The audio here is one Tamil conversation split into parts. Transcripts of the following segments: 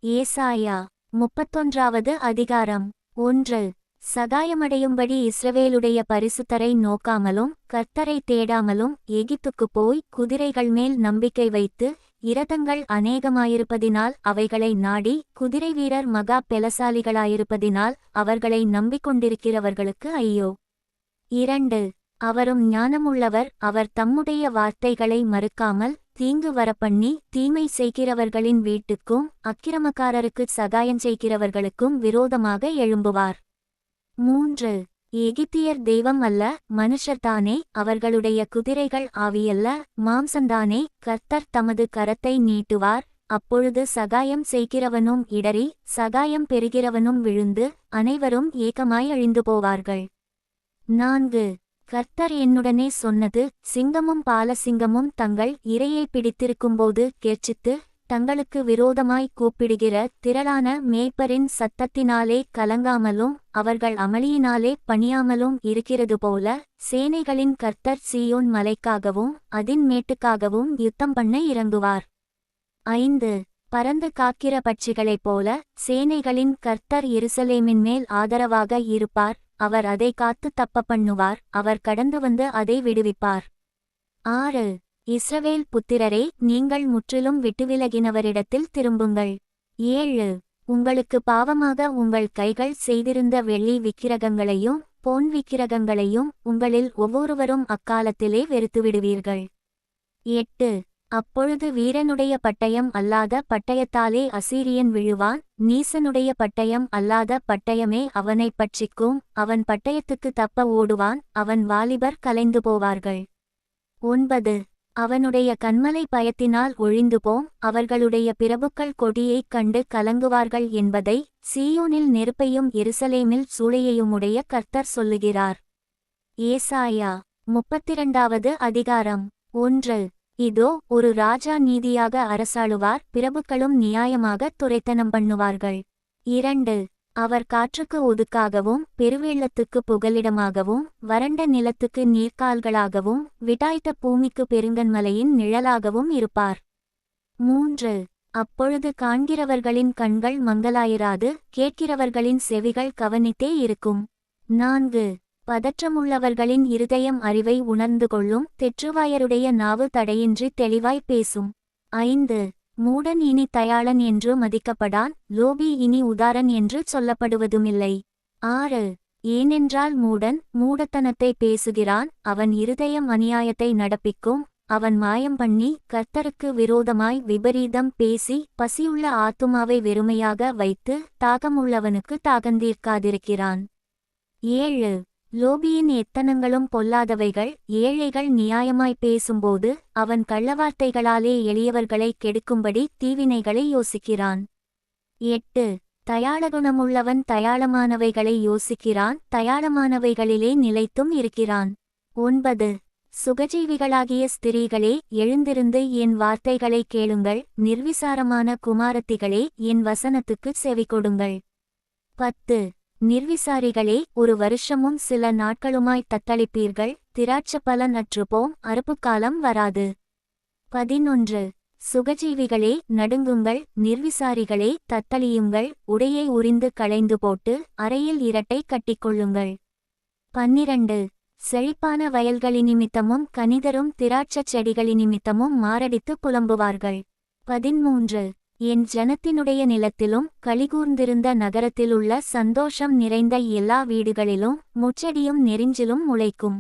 ஏசாயா 31வது அதிகாரம் 1. சகாயமடையும்படி இஸ்ரவேலுடைய பரிசுத்தரை நோக்காமலும் கர்த்தரை தேடாமலும் எகிப்துக்குப் போய் குதிரைகள் மேல் நம்பிக்கை வைத்து இரதங்கள் அநேகமாயிருப்பதினால் அவைகளை நாடி குதிரை வீரர் மகா பெலசாலிகளாயிருப்பதினால் அவர்களை நம்பிக்கொண்டிருக்கிறவர்களுக்கு ஐயோ. 2. அவரும் ஞானமுள்ளவர், அவர் தம்முடைய வார்த்தைகளை மறுக்காமல் தீங்கு வரப்பண்ணி தீமை செய்கிறவர்களின் வீட்டுக்கும் அக்கிரமக்காரருக்குச் சகாயஞ்செய்கிறவர்களுக்கும் விரோதமாக எழும்புவார். 3. எகிப்தியர் தெய்வம் அல்ல, மனுஷர்தானே, அவர்களுடைய குதிரைகள் ஆவியல்ல, மாம்சந்தானே. கர்த்தர் தமது கரத்தை நீட்டுவார், அப்பொழுது சகாயம் செய்கிறவனும் இடறி சகாயம் பெறுகிறவனும் விழுந்து அனைவரும் ஏகமாய் அழிந்து போவார்கள். 4. கர்த்தர் என்னுடனே சொன்னது, சிங்கமும் பாலசிங்கமும் தங்கள் இரையை பிடித்திருக்கும்போது கெர்ச்சித்து தங்களுக்கு விரோதமாய் கூப்பிடுகிற திரளான மேய்ப்பரின் சத்தத்தினாலே கலங்காமலும் அவர்கள் அமளியினாலே பணியாமலும் இருக்கிறதுபோல சேனைகளின் கர்த்தர் சீயோன் மலைக்காகவும் அதின் மேட்டுக்காகவும் யுத்தம் பண்ண இறங்குவார். 5. பறந்து காக்கிற பட்சிகளைப் போல சேனைகளின் கர்த்தர் எருசலேமின் மேல் ஆதரவாக இருப்பார், அவர் அதை காத்து தப்ப பண்ணுவார், அவர் கடந்து வந்து அதை விடுவிப்பார். 6. இஸ்ரவேல் புத்திரரே, நீங்கள் முற்றிலும் விட்டுவிலகினவரிடத்தில் திரும்புங்கள். 7. உங்களுக்கு பாவமாக உங்கள் கைகள் செய்திருந்த வெள்ளி விக்கிரகங்களையும் பொன் விக்கிரகங்களையும் உங்களில் ஒவ்வொருவரும் அக்காலத்திலே வெறுத்துவிடுவீர்கள். 8. அப்பொழுது வீரனுடைய பட்டயம் அல்லாத பட்டயத்தாலே அசீரியன் விழுவான், நீசனுடைய பட்டயம் அல்லாத பட்டயமே அவனைப் பட்சிக்கும், அவன் பட்டயத்துக்கு தப்ப ஓடுவான், அவன் வாலிபர் கலைந்து போவார்கள். 9. அவனுடைய கண்மலை பயத்தினால் ஒழிந்து போம், அவர்களுடைய பிரபுக்கள் கொடியைக் கண்டு கலங்குவார்கள் என்பதை சீயோனில் நெருப்பையும் எருசலேமில் சூளையையுமுடைய கர்த்தர் சொல்லுகிறார். ஏசாயா 32வது அதிகாரம் 1. இதோ, ஒரு ராஜா நீதியாக அரசாளுவார், பிரபுக்களும் நியாயமாக துரைத்தனம் பண்ணுவார்கள். 2. அவர் காற்றுக்கு ஒதுக்காகவும் பெருவெள்ளத்துக்கு புகலிடமாகவும் வறண்ட நிலத்துக்கு நீர்க்கால்களாகவும் விடாய்த்த பூமிக்கு பெருங்கன்மலையின் நிழலாகவும் இருப்பார். 3. அப்பொழுது காண்கிறவர்களின் கண்கள் மங்கலாயிராது, கேட்கிறவர்களின் செவிகள் கவனித்தே இருக்கும். 4. பதற்றமுள்ளவர்களின் இருதயம் அறிவை உணர்ந்து கொள்ளும், தெற்றுவாயருடைய நாவு தடையின்றி தெளிவாய் பேசும். 5. மூடன் இனி தயாளன் என்று மதிக்கப்படான், லோபி இனி உதாரன் என்று சொல்லப்படுவதுமில்லை. 6. ஏனென்றால் மூடன் மூடத்தனத்தை பேசுகிறான், அவன் இருதயம் அநியாயத்தை நடப்பிக்கும், அவன் மாயம் பண்ணி கர்த்தருக்கு விரோதமாய் விபரீதம் பேசி பசியுள்ள ஆத்துமாவை வெறுமையாக வைத்து தாகமுள்ளவனுக்கு தாகந்தீர்க்காதிருக்கிறான். 7. லோபியின் எத்தனங்களும் பொல்லாதவைகள், ஏழைகள் நியாயமாய் பேசும்போது அவன் கள்ளவார்த்தைகளாலே எளியவர்களை கெடுக்கும்படி தீவினைகளை யோசிக்கிறான். 8. தயாளகுணமுள்ளவன் தயாளமானவைகளை யோசிக்கிறான், தயாளமானவைகளிலே நிலைத்தும் இருக்கிறான். 9. சுகஜீவிகளாகிய ஸ்திரீகளே, எழுந்திருந்து என் வார்த்தைகளை கேளுங்கள், நிர்விசாரமான குமாரத்திகளே, என் வசனத்துக்குச் செவிகொடுங்கள். 10. நிர்விசாரிகளே, ஒரு வருஷமும் சில நாட்களுமாய் தத்தளிப்பீர்கள், திராட்சப்பலன் அற்றுப்போம், அறுப்புக்காலம் வராது. 11. சுகஜீவிகளே, நடுங்குங்கள், நிர்விசாரிகளே, தத்தளியுங்கள், உடையை உரிந்து களைந்து போட்டு அறையில் இரட்டை கட்டிக்கொள்ளுங்கள். 12. செழிப்பான வயல்களினிமித்தமும் கனிதரும் திராட்சச் செடிகளினிமித்தமும் மாரடித்து புலம்புவார்கள். 13. என் ஜனத்தினுடைய நிலத்திலும் களிகூர்ந்திருந்த நகரத்திலுள்ள சந்தோஷம் நிறைந்த எல்லா வீடுகளிலும் முச்செடியும் நெரிஞ்சிலும் முளைக்கும்.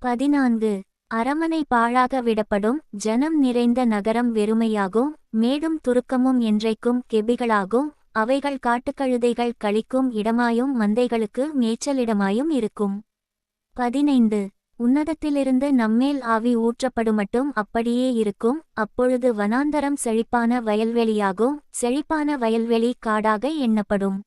14. அரமனை பாழாக விடப்படும், ஜனம் நிறைந்த நகரம் வெறுமையாகும், மேடும் துருக்கமும் என்றைக்கும் கெபிகளாகும், அவைகள் காட்டுக்கழுதைகள் கழிக்கும் இடமாயும் மந்தைகளுக்கு மேய்ச்சலிடமாயும் இருக்கும். 15. உன்னதத்திலிருந்து நம்மேல் ஆவி ஊற்றப்படுமட்டும் அப்படியே இருக்கும், அப்பொழுது வனாந்தரம் செழிப்பான வயல்வெளியாகும், செழிப்பான வயல்வெளி காடாக எண்ணப்படும்.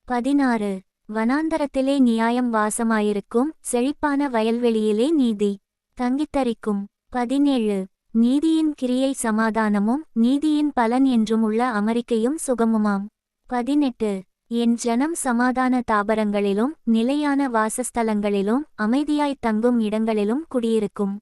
16. வனாந்தரத்திலே நியாயம் வாசமாயிருக்கும், செழிப்பான வயல்வெளியிலே நீதி தங்கித்தரிக்கும். 17. நீதியின் கிரியை சமாதானமும் நீதியின் பலன் என்றும் உள்ள அமெரிக்கையும் சுகமுமாம். 18. என் ஜனம் சமாதான தாபரங்களிலும் நிலையான வாசஸ்தலங்களிலும் அமைதியாய்த் தங்கும் இடங்களிலும் குடியிருக்கும்.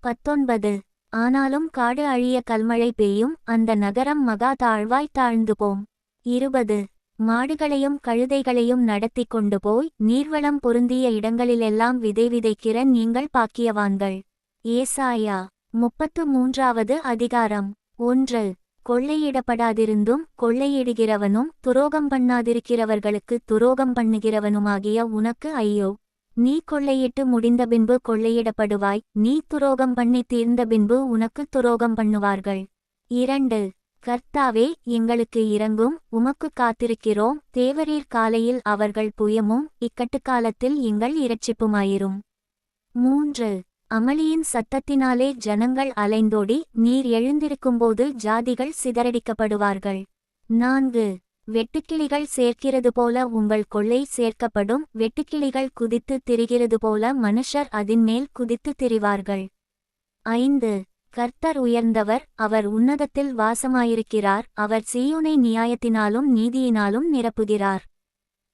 19. ஆனாலும் காடு அழிய கல்மழை பெய்யும், அந்த நகரம் மகா தாழ்வாய் தாழ்ந்து போம். 20 மாடுகளையும் கழுதைகளையும் நடத்தி கொண்டு போய் நீர்வளம் பொருந்திய இடங்களிலெல்லாம் விதை விதைக்கிற நீங்கள் பாக்கியவான்கள். ஏசாயா 33வது அதிகாரம். 1 கொள்ளையிடப்படாதிருந்தும் கொள்ளையிடுகிறவனும் துரோகம் பண்ணாதிருக்கிறவர்களுக்கு துரோகம் பண்ணுகிறவனுமாகிய உனக்கு ஐயோ. நீ கொள்ளையிட்டு முடிந்தபின்பு கொள்ளையிடப்படுவாய், நீ துரோகம் பண்ணி தீர்ந்தபின்பு உனக்கு துரோகம் பண்ணுவார்கள். 2 கர்த்தாவே, எங்களுக்கு இரங்கும், உமக்கு காத்திருக்கிறோம், தேவரீர் காலையில் அவர்கள் புயமும் இக்கட்டுக்காலத்தில் எங்கள் இரட்சிப்புமாயிரும். 3 அமளியின் சத்தத்தினாலே ஜனங்கள் அலைந்தோடி நீர் எழுந்திருக்கும்போது ஜாதிகள் சிதறடிக்கப்படுவார்கள். 4 வெட்டுக்கிளிகள் சேர்க்கிறது போல உங்கள் கொள்ளை சேர்க்கப்படும், வெட்டுக்கிளிகள் குதித்து திரிகிறது போல மனுஷர் அதின்மேல் குதித்து திரிவார்கள். 5 கர்த்தர் உயர்ந்தவர், அவர் உன்னதத்தில் வாசமாயிருக்கிறார், அவர் சீயோனை நியாயத்தினாலும் நீதியினாலும் நிரப்புகிறார்.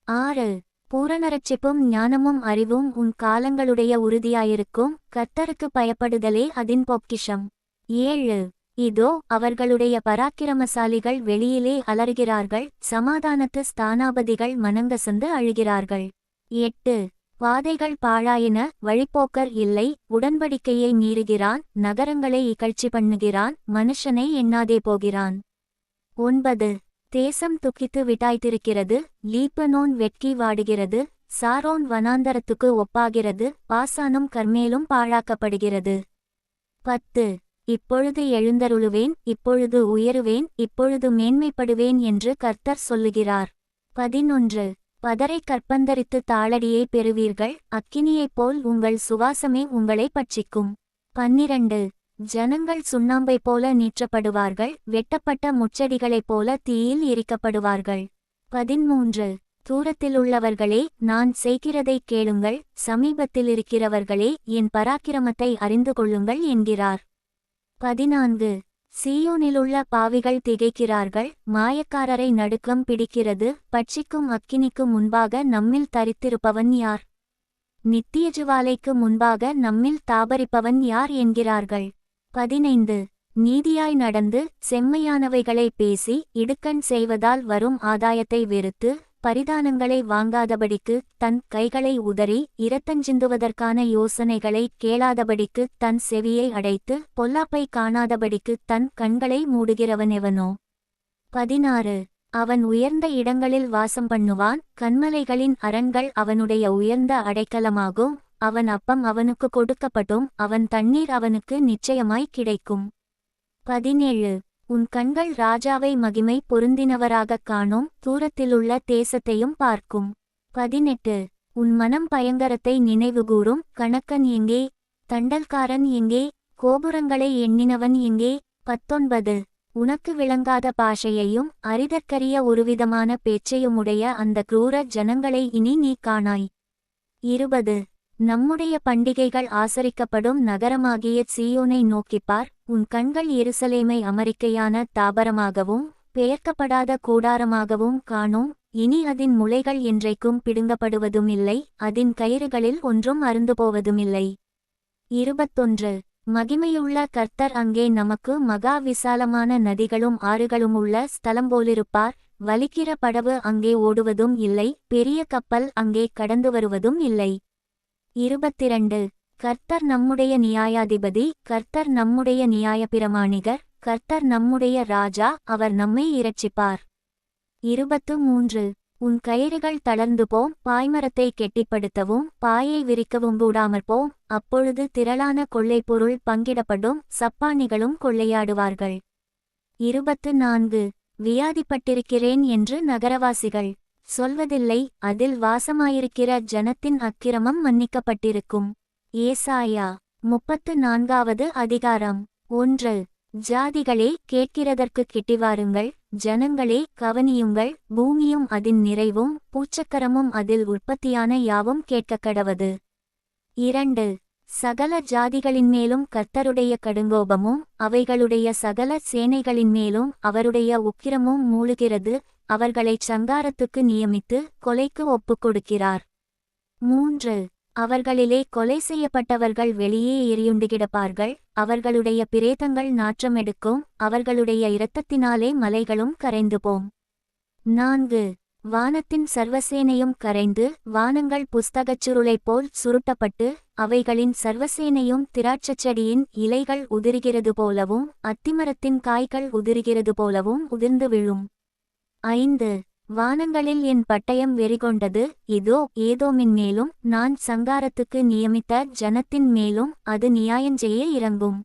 6 பூரணரட்சிப்பும் ஞானமும் அறிவும் உன் காலங்களுடைய உறுதியாயிருக்கும், கர்த்தருக்கு பயப்படுதலே அதின் பொக்கிஷம். 7 இதோ அவர்களுடைய பராக்கிரமசாலிகள் வெளியிலே அலறுகிறார்கள், சமாதானத்து ஸ்தானாபதிகள் மனங்கசந்து அழுகிறார்கள். 8 வாதைகள் பாழாயின, வழிப்போக்கர் இல்லை, உடன்படிக்கையை மீறுகிறான், நகரங்களை இகழ்ச்சி பண்ணுகிறான், மனுஷனை எண்ணாதே போகிறான். 9 தேசம் துக்கித்து விட்டாய்த்திருக்கிறது, லீபனோன் வெட்கி வாடுகிறது, சாரோன் வனாந்தரத்துக்கு ஒப்பாகிறது, பாசானும் கர்மேலும் பாழாக்கப்படுகிறது. 10 இப்பொழுது எழுந்தருளுவேன், இப்பொழுது உயருவேன், இப்பொழுது மேன்மைப்படுவேன் என்று கர்த்தர் சொல்லுகிறார். 11 பதரை கற்பந்தரித்து தாளடியை பெறுவீர்கள், அக்கினியைப் போல் உங்கள் சுவாசமே உங்களை பட்சிக்கும். 12 ஜனங்கள் சுண்ணாம்பைப் போல நீற்றப்படுவார்கள், வெட்டப்பட்ட முச்செடிகளைப் போல தீயில் எரிக்கப்படுவார்கள். 13 தூரத்திலுள்ளவர்களே, நான் செய்கிறதைக் கேளுங்கள், சமீபத்திலிருக்கிறவர்களே, என் பராக்கிரமத்தை அறிந்து கொள்ளுங்கள் என்கிறார். 14 சீயோனிலுள்ள பாவிகள் திகைக்கிறார்கள், மாயக்காரரை நடுக்கம் பிடிக்கிறது, பட்சிக்கும் அக்கினிக்கு முன்பாக நம்மில் தரித்திருப்பவன் யார்? நித்திய ஜுவாலைக்கு முன்பாக நம்மில் தாபரிப்பவன் யார் என்கிறார்கள். 15 நீதியாய் நடந்து செம்மையானவைகளை பேசி இடுக்கண் செய்வதால் வரும் ஆதாயத்தை வெறுத்து பரிதானங்களை வாங்காதபடிக்கு தன் கைகளை உதறி இரத்தஞ்சிந்துவதற்கான யோசனைகளை கேளாதபடிக்கு தன் செவியை அடைத்து பொல்லாப்பை காணாதபடிக்கு தன் கண்களை மூடுகிறவனெவனோ? 16 அவன் உயர்ந்த இடங்களில் வாசம் பண்ணுவான், கன்மலைகளின் அரண்கள் அவனுடைய உயர்ந்த அடைக்கலமாகும், அவன் அப்பம் அவனுக்கு கொடுக்கப்பட்டும் அவன் தண்ணீர் அவனுக்கு நிச்சயமாய் கிடைக்கும். 17 உன் கண்கள் ராஜாவை மகிமை பொருந்தினவராகக் காணும், தூரத்திலுள்ள தேசத்தையும் பார்க்கும். 18 உன் மனம் பயங்கரத்தை நினைவுகூரும், கணக்கன் எங்கே? தண்டல்காரன் எங்கே? கோபுரங்களை எண்ணினவன் எங்கே? 19 உனக்கு விளங்காத பாஷையையும் அரிதற்கரிய ஒருவிதமான பேச்சையுமுடைய அந்த கிரூர ஜனங்களை இனி நீ காணாய். 20 நம்முடைய பண்டிகைகள் ஆசரிக்கப்படும் நகரமாகிய சீயோனை நோக்கிப்பார், உன் கண்கள் எருசலேமை அமெரிக்கையான தாபரமாகவும் பெயர்க்கப்படாத கூடாரமாகவும் காணும், இனி அதின் முளைகள் என்றைக்கும் பிடுங்கப்படுவதுமில்லை, அதின் கயிறுகளில் ஒன்றும் அருந்து போவதுமில்லை. 21 மகிமையுள்ள கர்த்தர் அங்கே நமக்கு மகா விசாலமான நதிகளும் ஆறுகளுமுள்ள ஸ்தலம் போலிருப்பார், வலிக்கிற படவு அங்கே ஓடுவதும் இல்லை, பெரிய கப்பல் அங்கே கடந்து வருவதும் இல்லை. 22 கர்த்தர் நம்முடைய நியாயாதிபதி, கர்த்தர் நம்முடைய நியாயப்பிரமாணிகர், கர்த்தர் நம்முடைய ராஜா, அவர் நம்மை இரட்சிப்பார். 23 உன் கயிறுகள் தளர்ந்து போம், பாய்மரத்தை கெட்டிப்படுத்தவும் பாயை விரிக்கவும் கூடாமற் போம், அப்பொழுது திரளான கொள்ளைப்பொருள் பங்கிடப்படும், சப்பானிகளும் கொள்ளையாடுவார்கள். 24 வியாதிப்பட்டிருக்கிறேன் என்று நகரவாசிகள் சொல்வதில்லை, அதில் வாசமாயிருக்கிற ஜனத்தின் அக்கிரமம் மன்னிக்கப்பட்டிருக்கும். ஏசாயா 34வது அதிகாரம். 1 ஜாதிகளே, கேட்கிறதற்குக் கிட்டிவாருங்கள், ஜனங்களே கவனியுங்கள், பூமியும் அதின் நிறைவும் பூச்சக்கரமும் அதில் உற்பத்தியான யாவும் கேட்கக்கடவது. 2 சகல ஜாதிகளின்மேலும் கர்த்தருடைய கடுங்கோபமும் அவைகளுடைய சகல சேனைகளின்மேலும் அவருடைய உக்கிரமும் மூழுகிறது, அவர்களைச் சங்காரத்துக்கு நியமித்து கொலைக்கு ஒப்புக்கொடுக்கிறார். 3 அவர்களிலே கொலை செய்யப்பட்டவர்கள் வெளியே எரியுண்டு கிடப்பார்கள். அவர்களுடைய பிரேதங்கள் நாற்றமெடுக்கும். அவர்களுடைய இரத்தத்தினாலே மலைகளும் கரைந்து போம். 4. வானத்தின் சர்வசேனையும் கரைந்து வானங்கள் புஸ்தகச் சுருளைப் போல் சுருட்டப்பட்டு அவைகளின் சர்வசேனையும் திராட்சச்செடியின் இலைகள் உதிர்கிறது போலவும் அத்திமரத்தின் காய்கள் உதிர்கிறது போலவும் உதிர்ந்து விழும். 5. வானங்களில் என் பட்டயம் வெறிகொண்டது. இதோ ஏதோமின் மேலும் நான் சங்காரத்துக்கு நியமித்த ஜனத்தின் மேலும் அது நியாயஞ்செய்ய இறங்கும்.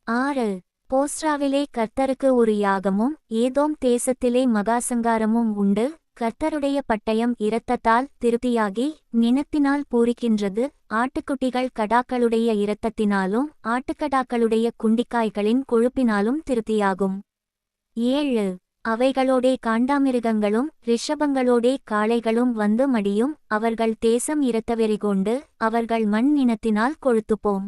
6. போஸ்ராவிலே கர்த்தருக்கு ஒரு யாகமும் ஏதோம் தேசத்திலே மகாசங்காரமும் உண்டு. கர்த்தருடைய பட்டயம் இரத்தத்தால் திருப்தியாகி நினத்தினால் பூரிக்கின்றது. ஆட்டுக்குட்டிகள் கடாக்களுடைய இரத்தத்தினாலும் ஆட்டுக்கடாக்களுடைய குண்டிக்காய்களின் கொழுப்பினாலும் திருப்தியாகும். 7. அவைகளோடே காண்டாமிருகங்களும் ரிஷபங்களோடே காளைகளும் வந்து மடியும். அவர்கள் தேசம் இரத்தவெறிகொண்டு அவர்கள் மண் இனத்தினால் கொழுத்துப்போம்.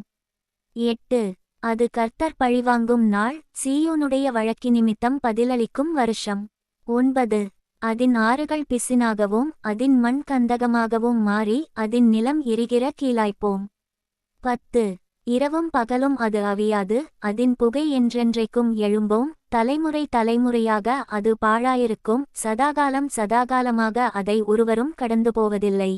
8. அது கர்த்தர் பழிவாங்கும் நாள், சீயோனுடைய வழக்கினிமித்தம் பதிலளிக்கும் வருஷம். 9. அதின் ஆறுகள் பிசினாகவும் அதின் மண் கந்தகமாகவும் மாறி அதின் நிலம் எரிகிற கீழாய்ப்போம். 10. இரவும் பகலும் அது அவியாது. அதின் புகை என்றென்றைக்கும் எழும்போம். தலைமுறை தலைமுறையாக அது பாழாயிருக்கும். சதாகாலம் சதாகாலமாக அதை ஒருவரும் கடந்து போவதில்லை.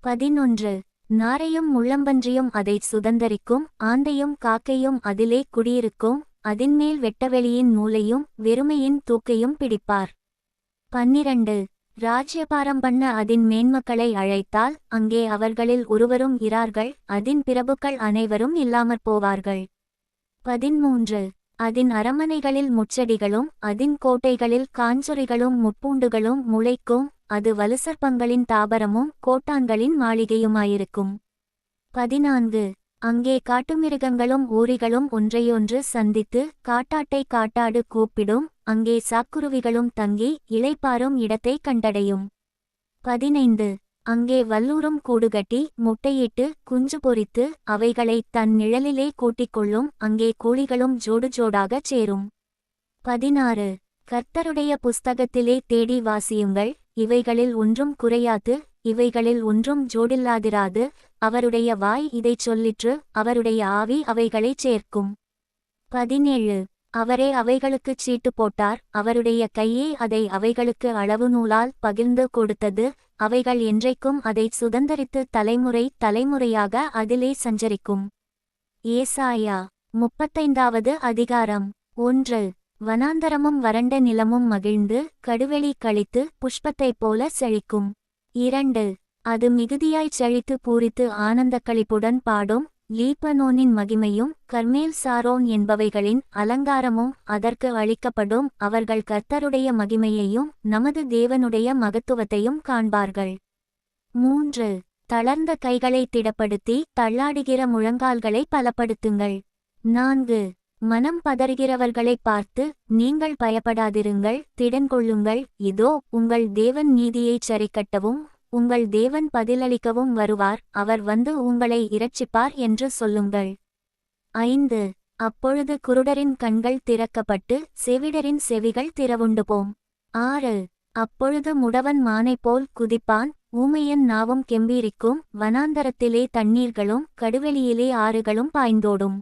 11. நாரையும் முள்ளம்பன்றியும் அதை சுதந்தரிக்கும். ஆந்தையும் காக்கையும் அதிலே குடியிருக்கும். அதின்மேல் வெட்டவெளியின் நூலையும் வெறுமையின் தூக்கையும் பிடிப்பார். 12. ராஜ்யபாரம் பண்ண அதின் மேன்மக்களை அழைத்தால் அங்கே அவர்களில் ஒருவரும் இரார்கள். அதின் பிரபுக்கள் அனைவரும் இல்லாமற் போவார்கள். 13. அதின் அரமனைகளில் முச்செடிகளும் அதின் கோட்டைகளில் காஞ்சொரிகளும் முட்பூண்டுகளும் முளைக்கும். அது வலுசர்ப்பங்களின் தாபரமும் கோட்டான்களின் மாளிகையுமாயிருக்கும். 14. அங்கே காட்டுமிருகங்களும் ஊரிகளும் ஒன்றையொன்று சந்தித்து காட்டாட்டை காட்டாடு கூப்பிடும். அங்கே சாக்குருவிகளும் தங்கி இளைப்பாறும் இடத்தை கண்டடையும். 15. அங்கே வல்லூரும் கூடுகட்டி முட்டையிட்டு குஞ்சு பொரித்து அவைகளை தன் நிழலிலே கூட்டிக்கொள்ளும். அங்கே கோழிகளும் ஜோடு ஜோடாகச் சேரும். 16. கர்த்தருடைய புஸ்தகத்திலே தேடி வாசியுங்கள். இவைகளில் ஒன்றும் குறையாது, இவைகளில் ஒன்றும் ஜோடில்லாதிராது. அவருடைய வாய் இதைச் சொல்லிற்று, அவருடைய ஆவி அவைகளைச் சேர்க்கும். 17. அவரே அவைகளுக்குச் சீட்டு போட்டார், அவருடைய கையே அதை அவைகளுக்கு அளவு நூலால் பகிர்ந்து கொடுத்தது. அவைகள் என்றைக்கும் அதைச் சுதந்தரித்து தலைமுறை தலைமுறையாக அதிலே சஞ்சரிக்கும். ஏசாயா 35வது அதிகாரம். 1. வனாந்தரமும் வறண்ட நிலமும் மகிழ்ந்து கடுவெளி கழித்து புஷ்பத்தைப் போல செழிக்கும். 2. அது மிகுதியாய்ச் செழித்து பூரித்து ஆனந்தக்களிப்புடன் பாடும். லீபனோனின் மகிமையும் கர்மேல் சாரோன் என்பவைகளின் அலங்காரமும் அதற்கு அளிக்கப்படும். அவர்கள் கர்த்தருடைய மகிமையையும் நமது தேவனுடைய மகத்துவத்தையும் காண்பார்கள். 3. தளர்ந்த கைகளை திடப்படுத்தி தள்ளாடுகிற முழங்கால்களை பலப்படுத்துங்கள். 4. மனம் பதறுகிறவர்களை பார்த்து நீங்கள் பயப்படாதிருங்கள், திடன்கொள்ளுங்கள். இதோ உங்கள் தேவன் நீதியைச் சரிக்கட்டவும் உங்கள் தேவன் பதிலளிக்கவும் வருவார். அவர் வந்து உங்களை இரட்சிப்பார் என்று சொல்லுங்கள். 5. அப்பொழுது குருடரின் கண்கள் திறக்கப்பட்டு செவிடரின் செவிகள் திறவுண்டு போம். 6. அப்பொழுது முடவன் மானைப்போல் குதிப்பான், ஊமையன் நாவும் கெம்பீரிக்கும். வனாந்தரத்திலே தண்ணீர்களும் கடுவெளியிலே ஆறுகளும் பாய்ந்தோடும்.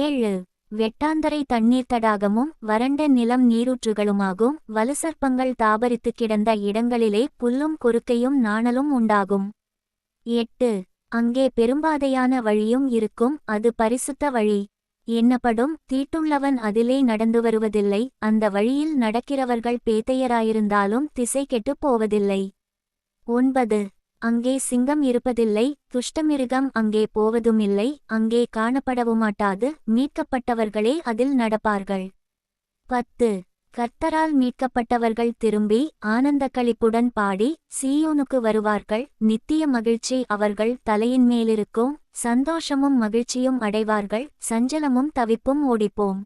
7. வெட்டாந்தரை தண்ணீர் தடாகமும் வறண்ட நிலம் நீரூற்றுகளுமாகும். வலுசர்ப்பங்கள் தாபரித்து கிடந்த இடங்களிலே புல்லும் குறுக்கையும் நாணலும் உண்டாகும். 8. அங்கே பெரும்பாதையான வழியும் இருக்கும், அது பரிசுத்த வழி என்னப்படும். தீட்டுள்ளவன் அதிலே நடந்து வருவதில்லை. அந்த வழியில் நடக்கிறவர்கள் பேதையராயிருந்தாலும் திசை கெட்டுப் போவதில்லை. 9. அங்கே சிங்கம் இருப்பதில்லை, துஷ்டமிருகம் அங்கே போவதுமில்லை, அங்கே காணப்படவுமாட்டாது. மீட்கப்பட்டவர்களே அதில் நடப்பார்கள். 10. கர்த்தரால் மீட்கப்பட்டவர்கள் திரும்பி ஆனந்தக்களிப்புடன் பாடி சீயோனுக்கு வருவார்கள். நித்திய மகிழ்ச்சி அவர்கள் தலையின் மேலிருக்கும். சந்தோஷமும் மகிழ்ச்சியும் அடைவார்கள், சஞ்சலமும் தவிப்பும் ஓடிப்போம்.